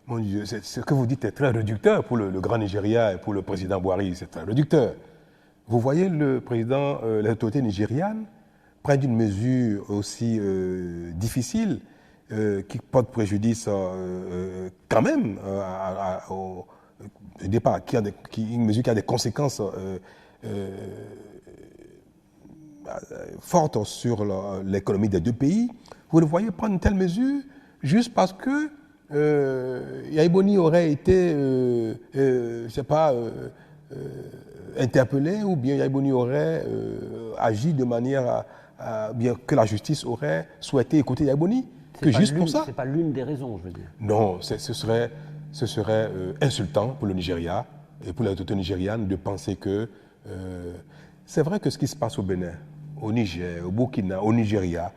Mon Dieu, ce que vous dites est très réducteur pour le grand Nigeria et pour le président Buhari, c'est très réducteur. Vous voyez les autorités nigérianes prennent une mesure aussi difficile qui porte préjudice quand même au départ, une mesure qui a des conséquences fortes sur l'économie des deux pays. Vous le voyez prendre une telle mesure juste parce que Yaï Boni aurait été, je ne sais pas, interpellé ou bien Yaya Boni aurait agi de manière bien que la justice aurait souhaité écouter Yaya Boni. Que juste pour ça. C'est pas l'une des raisons, je veux dire. Non, ce serait insultant pour le Nigeria et pour les autorités nigérianes de penser que c'est vrai que ce qui se passe au Bénin, au Niger, au Burkina, au Nigeria,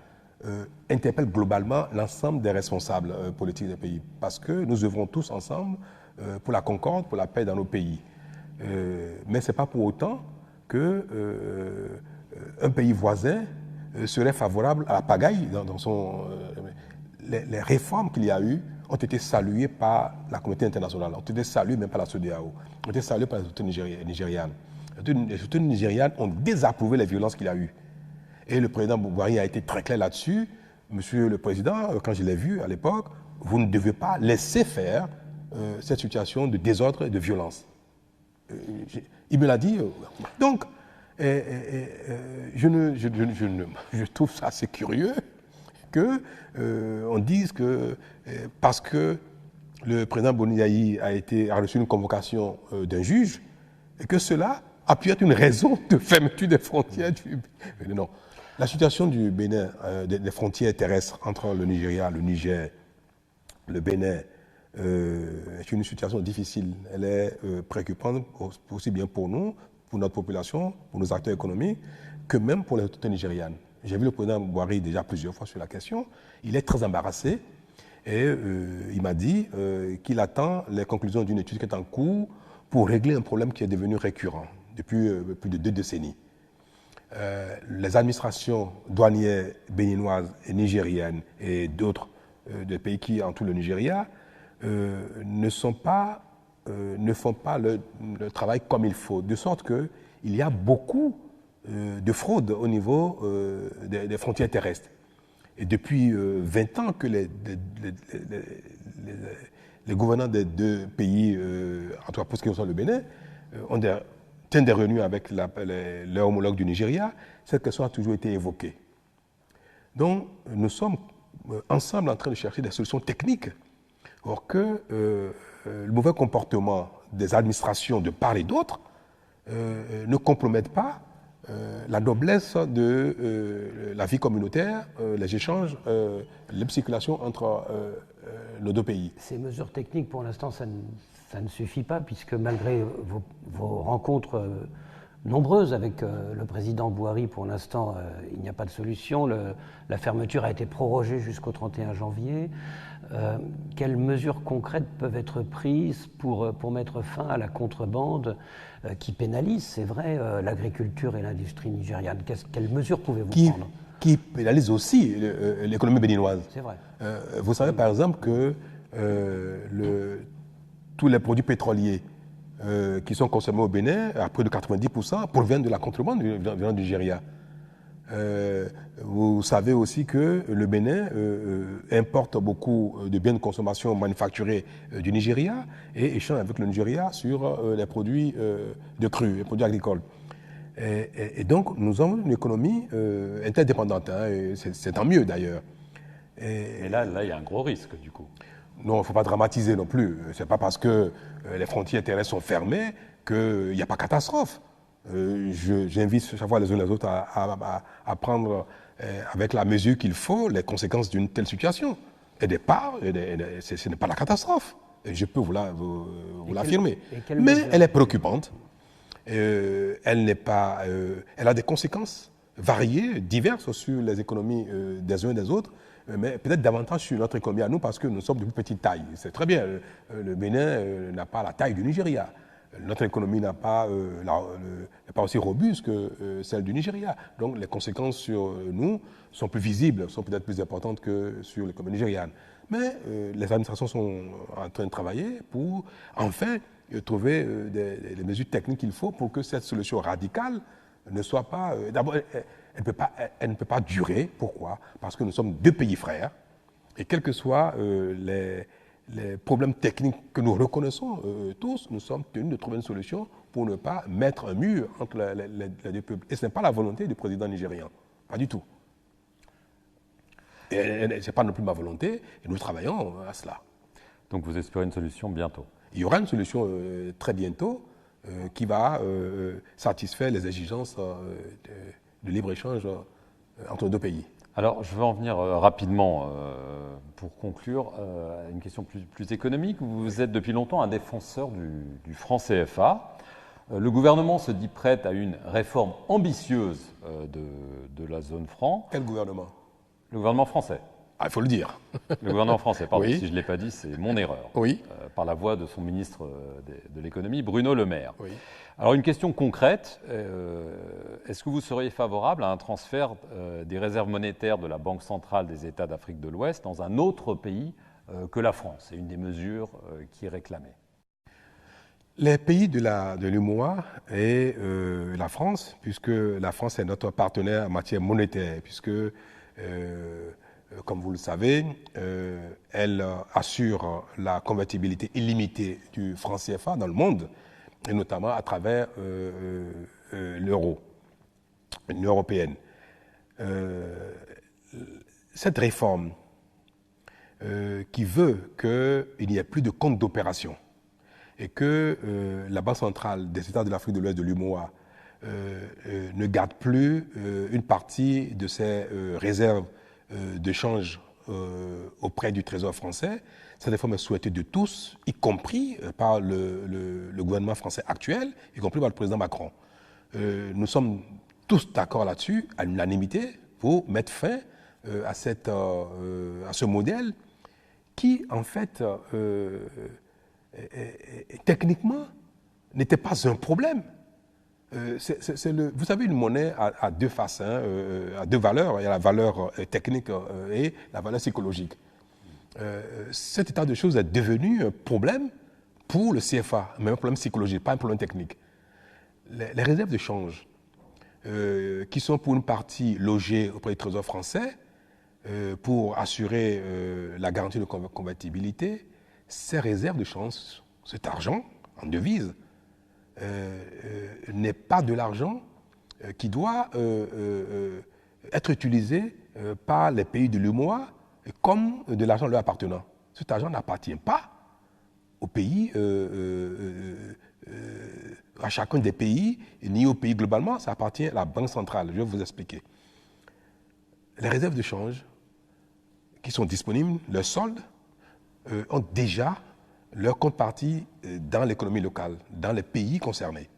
interpelle globalement l'ensemble des responsables politiques des pays. Parce que nous œuvrons tous ensemble pour la concorde, pour la paix dans nos pays. Mais ce n'est pas pour autant qu'un pays voisin serait favorable à la pagaille dans son... les réformes qu'il y a eu ont été saluées par la communauté internationale, ont été saluées même par la CEDEAO, ont été saluées par les autorités nigérianes. Les autorités nigérianes ont désapprouvé les violences qu'il y a eu. Et le président Buhari a été très clair là-dessus. Monsieur le Président, quand je l'ai vu à l'époque, vous ne devez pas laisser faire cette situation de désordre et de violence. Il me l'a dit. Donc, je trouve ça assez curieux qu'on dise que parce que le président Boni a reçu une convocation d'un juge, et que cela a pu être une raison de fermeture des frontières du Bénin. Non. La situation du Bénin, des frontières terrestres entre le Nigeria, le Niger, le Bénin, est une situation difficile. Elle est préoccupante aussi bien pour nous, pour notre population, pour nos acteurs économiques, que même pour les autorités nigérianes. J'ai vu le président Buhari déjà plusieurs fois sur la question. Il est très embarrassé et il m'a dit qu'il attend les conclusions d'une étude qui est en cours pour régler un problème qui est devenu récurrent depuis plus de 2 décennies. Les administrations douanières béninoises et nigériennes et d'autres des pays qui entourent le Nigeria ne font pas le travail comme il faut, de sorte qu'il y a beaucoup de fraude au niveau des frontières terrestres. Et depuis 20 ans que les gouvernants des 2 pays, en tout cas pour ce qui concerne le Bénin, tiennent des réunions avec leurs homologues du Nigeria, cette question a toujours été évoquée. Donc, nous sommes ensemble en train de chercher des solutions techniques. Or que le mauvais comportement des administrations de part et d'autre ne compromette pas la noblesse de la vie communautaire, les échanges, les circulations entre nos 2 pays. Ces mesures techniques, pour l'instant, ça ne suffit pas, puisque malgré vos rencontres nombreuses avec le président Buhari, pour l'instant, il n'y a pas de solution. La fermeture a été prorogée jusqu'au 31 janvier. Quelles mesures concrètes peuvent être prises pour mettre fin à la contrebande qui pénalise, c'est vrai, l'agriculture et l'industrie nigériane? Quelles mesures pouvez-vous prendre? Qui pénalise aussi l'économie béninoise. C'est vrai. Vous savez par exemple que tous les produits pétroliers qui sont consommés au Bénin, à près de 90%, proviennent de la contrebande venant du Nigeria. Vous savez aussi que le Bénin importe beaucoup de biens de consommation manufacturés du Nigeria et échange avec le Nigeria sur les produits de cru, les produits agricoles. Et donc, nous avons une économie interdépendante, hein, et c'est tant mieux d'ailleurs. Et là, il y a un gros risque du coup. Non, il ne faut pas dramatiser non plus. Ce n'est pas parce que les frontières terrestres sont fermées qu'il n'y a pas catastrophe. J'invite chaque fois les uns les autres à prendre avec la mesure qu'il faut les conséquences d'une telle situation. Et des parts, ce n'est pas la catastrophe. Et je peux vous l'affirmer. Mais elle est préoccupante. Elle a des conséquences variées, diverses sur les économies des uns et des autres, mais peut-être davantage sur notre économie à nous parce que nous sommes de plus petite taille. C'est très bien, le Bénin n'a pas la taille du Nigeria. Notre économie n'est pas aussi robuste que celle du Nigeria. Donc les conséquences sur nous sont plus visibles, sont peut-être plus importantes que sur l'économie nigériane. Mais les administrations sont en train de travailler pour enfin trouver les mesures techniques qu'il faut pour que cette solution radicale ne soit pas... D'abord, elle ne peut pas durer. Pourquoi? Parce que nous sommes 2 pays frères et quels que soient les problèmes techniques que nous reconnaissons tous, nous sommes tenus de trouver une solution pour ne pas mettre un mur entre les 2 peuples. Et ce n'est pas la volonté du président nigérian, pas du tout. Et ce n'est pas non plus ma volonté, et nous travaillons à cela. Donc vous espérez une solution bientôt? Il y aura une solution très bientôt. qui va satisfaire les exigences de libre-échange entre nos deux pays. Alors, je veux en venir rapidement, pour conclure, à une question plus économique. Vous êtes depuis longtemps un défenseur du franc CFA. Le gouvernement se dit prêt à une réforme ambitieuse de la zone franc. Quel gouvernement? Le gouvernement français. Ah, il faut le dire. Le gouvernement français, pardon, Oui. si je ne l'ai pas dit, c'est mon erreur. Oui. Par la voix de son ministre de l'économie, Bruno Le Maire. Oui. Alors une question concrète, est-ce que vous seriez favorable à un transfert des réserves monétaires de la Banque centrale des États d'Afrique de l'Ouest dans un autre pays que la France? C'est une des mesures qui est réclamée. Les pays de l'UMOA et la France, puisque la France est notre partenaire en matière monétaire, puisque, comme vous le savez, elle assure la convertibilité illimitée du franc CFA dans le monde, et notamment à travers l'euro, l'Union européenne. Cette réforme qui veut qu'il n'y ait plus de compte d'opération et que la Banque centrale des États de l'Afrique de l'Ouest de l'UMOA ne garde plus une partie de ses réserves de change auprès du Trésor français. Cette réforme est souhaitée de tous, y compris par le gouvernement français actuel, y compris par le président Macron. Nous sommes tous d'accord là-dessus, à l'unanimité, pour mettre fin à ce modèle qui, en fait, techniquement, n'était pas un problème. Vous savez, une monnaie a deux faces, a deux valeurs. Il y a la valeur technique et la valeur psychologique. Cet état de choses est devenu un problème pour le CFA, mais un problème psychologique, pas un problème technique. Les réserves de change, qui sont pour une partie logées auprès du Trésor français, pour assurer la garantie de convertibilité, ces réserves de change, cet argent en devise, n'est pas de l'argent qui doit être utilisé par les pays de l'UMOA comme de l'argent leur appartenant. Cet argent n'appartient pas aux pays, à chacun des pays, ni au pays globalement, ça appartient à la Banque centrale. Je vais vous expliquer. Les réserves de change qui sont disponibles, leurs soldes, ont déjà leur contrepartie dans l'économie locale, dans les pays concernés.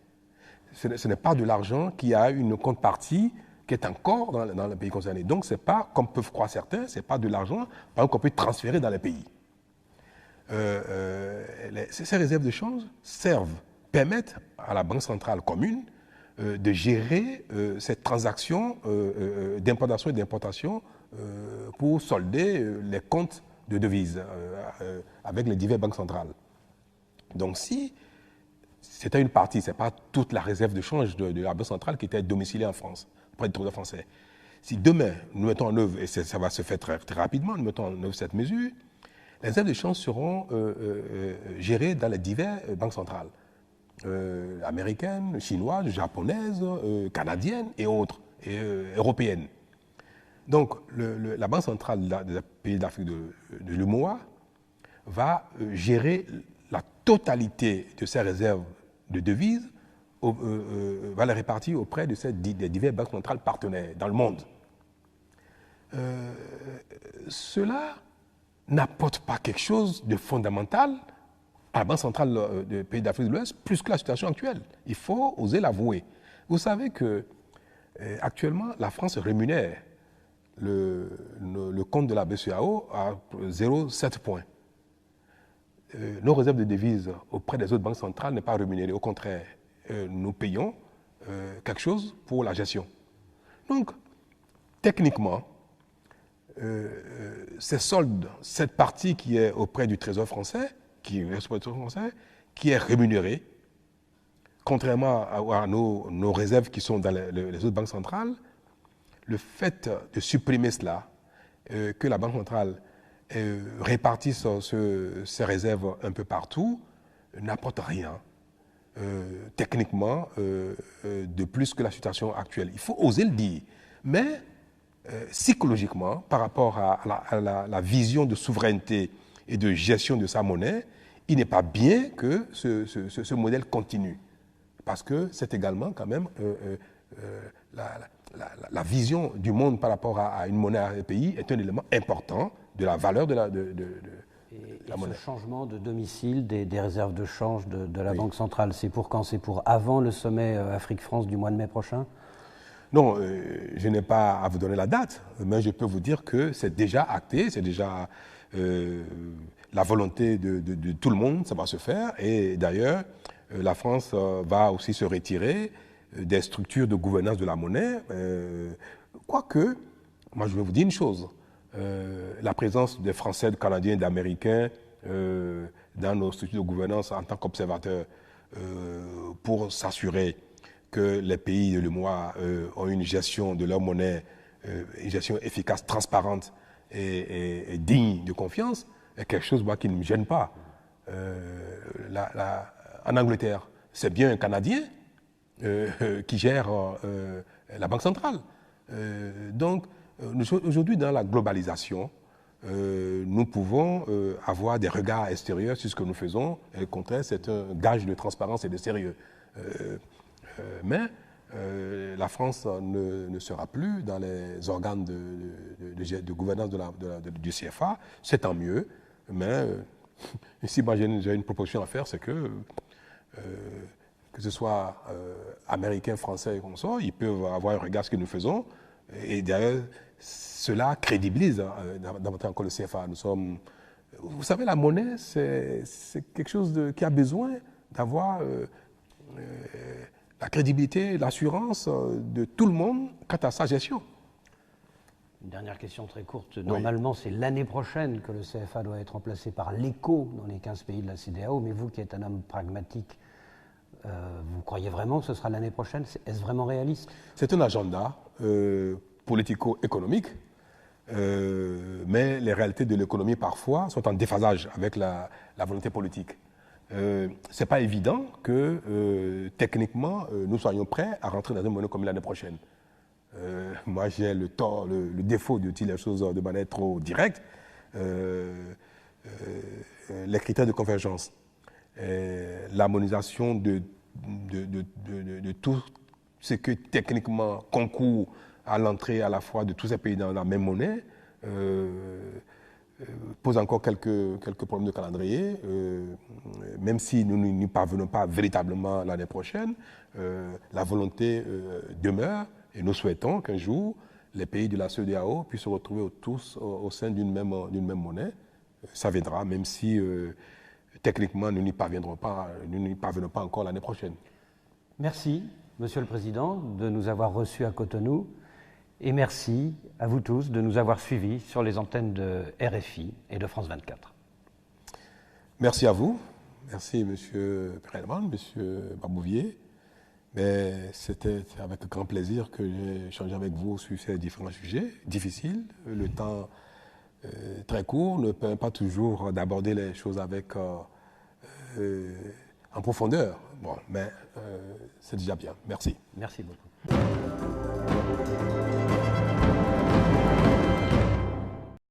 Ce n'est pas de l'argent qui a une contrepartie qui est encore dans les pays concernés. Donc, ce n'est pas, comme peuvent croire certains, ce n'est pas de l'argent qu'on peut transférer dans les pays. Ces réserves de change permettent à la Banque centrale commune de gérer cette transaction d'importation et d'importation pour solder les comptes de devises avec les diverses banques centrales. Donc si c'était une partie, ce n'est pas toute la réserve de change de la Banque centrale qui était domiciliée en France, auprès du Trésor français. Si demain, nous mettons en œuvre, et ça va se faire très, très rapidement, nous mettons en œuvre cette mesure, les réserves de change seront gérées dans les diverses banques centrales, américaines, chinoises, japonaises, canadiennes et autres, et européennes. Donc, la Banque centrale des pays d'Afrique de l'UMOA va gérer la totalité de ces réserves de devises, va les répartir auprès des diverses banques centrales partenaires dans le monde. Cela n'apporte pas quelque chose de fondamental à la Banque centrale des pays d'Afrique de l'Ouest, plus que la situation actuelle. Il faut oser l'avouer. Vous savez que actuellement, la France rémunère le compte de la BCEAO à 0,7 points. Nos réserves de devises auprès des autres banques centrales n'est pas rémunérées. Au contraire, nous payons quelque chose pour la gestion. Donc, techniquement, ces soldes, cette partie qui est auprès du Trésor français, qui est rémunérée, contrairement à nos réserves qui sont dans les autres banques centrales, le fait de supprimer cela, que la Banque centrale répartisse ces réserves un peu partout, n'apporte rien techniquement de plus que la situation actuelle. Il faut oser le dire. Mais psychologiquement, par rapport à la vision de souveraineté et de gestion de sa monnaie, il n'est pas bien que ce modèle continue. parce que c'est également quand même la vision du monde par rapport à une monnaie, à un pays, est un élément important de la valeur de la monnaie. Ce changement de domicile des réserves de change de la Banque centrale, c'est pour quand? C'est pour avant le sommet Afrique-France du mois de mai prochain? Non, je n'ai pas à vous donner la date, mais je peux vous dire que c'est déjà acté, c'est déjà la volonté de tout le monde, ça va se faire. Et d'ailleurs, la France va aussi se retirer des structures de gouvernance de la monnaie. Quoique, moi je vais vous dire une chose, la présence des Français, des Canadiens, d'Américains dans nos structures de gouvernance en tant qu'observateurs pour s'assurer que les pays de l'UEMOA ont une gestion de leur monnaie, une gestion efficace, transparente et digne de confiance, est quelque chose moi, qui ne me gêne pas. En Angleterre, c'est bien un Canadien qui gère la Banque centrale. Donc, aujourd'hui, dans la globalisation, nous pouvons avoir des regards extérieurs sur ce que nous faisons. Et au contraire, c'est un gage de transparence et de sérieux. Mais la France ne sera plus dans les organes de gouvernance du CFA. C'est tant mieux. Mais ici, moi, j'ai une proposition à faire, c'est que ce soit américains, français, comme ça, ils peuvent avoir un regard sur ce que nous faisons. Et d'ailleurs, cela crédibilise davantage encore le CFA. Vous savez, la monnaie, c'est quelque chose qui a besoin d'avoir la crédibilité, l'assurance de tout le monde quant à sa gestion. Une dernière question très courte. Normalement, c'est l'année prochaine que le CFA doit être remplacé par l'ECO dans les 15 pays de la CEDEAO. Mais vous, qui êtes un homme pragmatique, vous croyez vraiment que ce sera l'année prochaine? Est-ce vraiment réaliste? C'est un agenda politico-économique, mais les réalités de l'économie, parfois, sont en déphasage avec la volonté politique. Ce n'est pas évident que, techniquement, nous soyons prêts à rentrer dans une monnaie comme l'année prochaine. Moi, j'ai le défaut de dire les choses de manière trop directe. Les critères de convergence, l'harmonisation de tout ce que techniquement concourt à l'entrée à la fois de tous ces pays dans la même monnaie, pose encore quelques problèmes de calendrier. Même si nous n'y parvenons pas véritablement l'année prochaine, la volonté demeure et nous souhaitons qu'un jour, les pays de la CEDEAO puissent se retrouver tous au sein d'une même monnaie. Ça viendra, même si techniquement nous n'y parvenons pas encore l'année prochaine. Merci, Monsieur le Président, de nous avoir reçus à Cotonou. Et merci à vous tous de nous avoir suivis sur les antennes de RFI et de France 24. Merci à vous. Merci M. Perelman, M. Barbouvier. Mais c'était avec grand plaisir que j'ai échangé avec vous sur ces différents sujets difficiles. Le temps très court ne permet pas toujours d'aborder les choses avec en profondeur. Bon, mais c'est déjà bien. Merci. Merci beaucoup.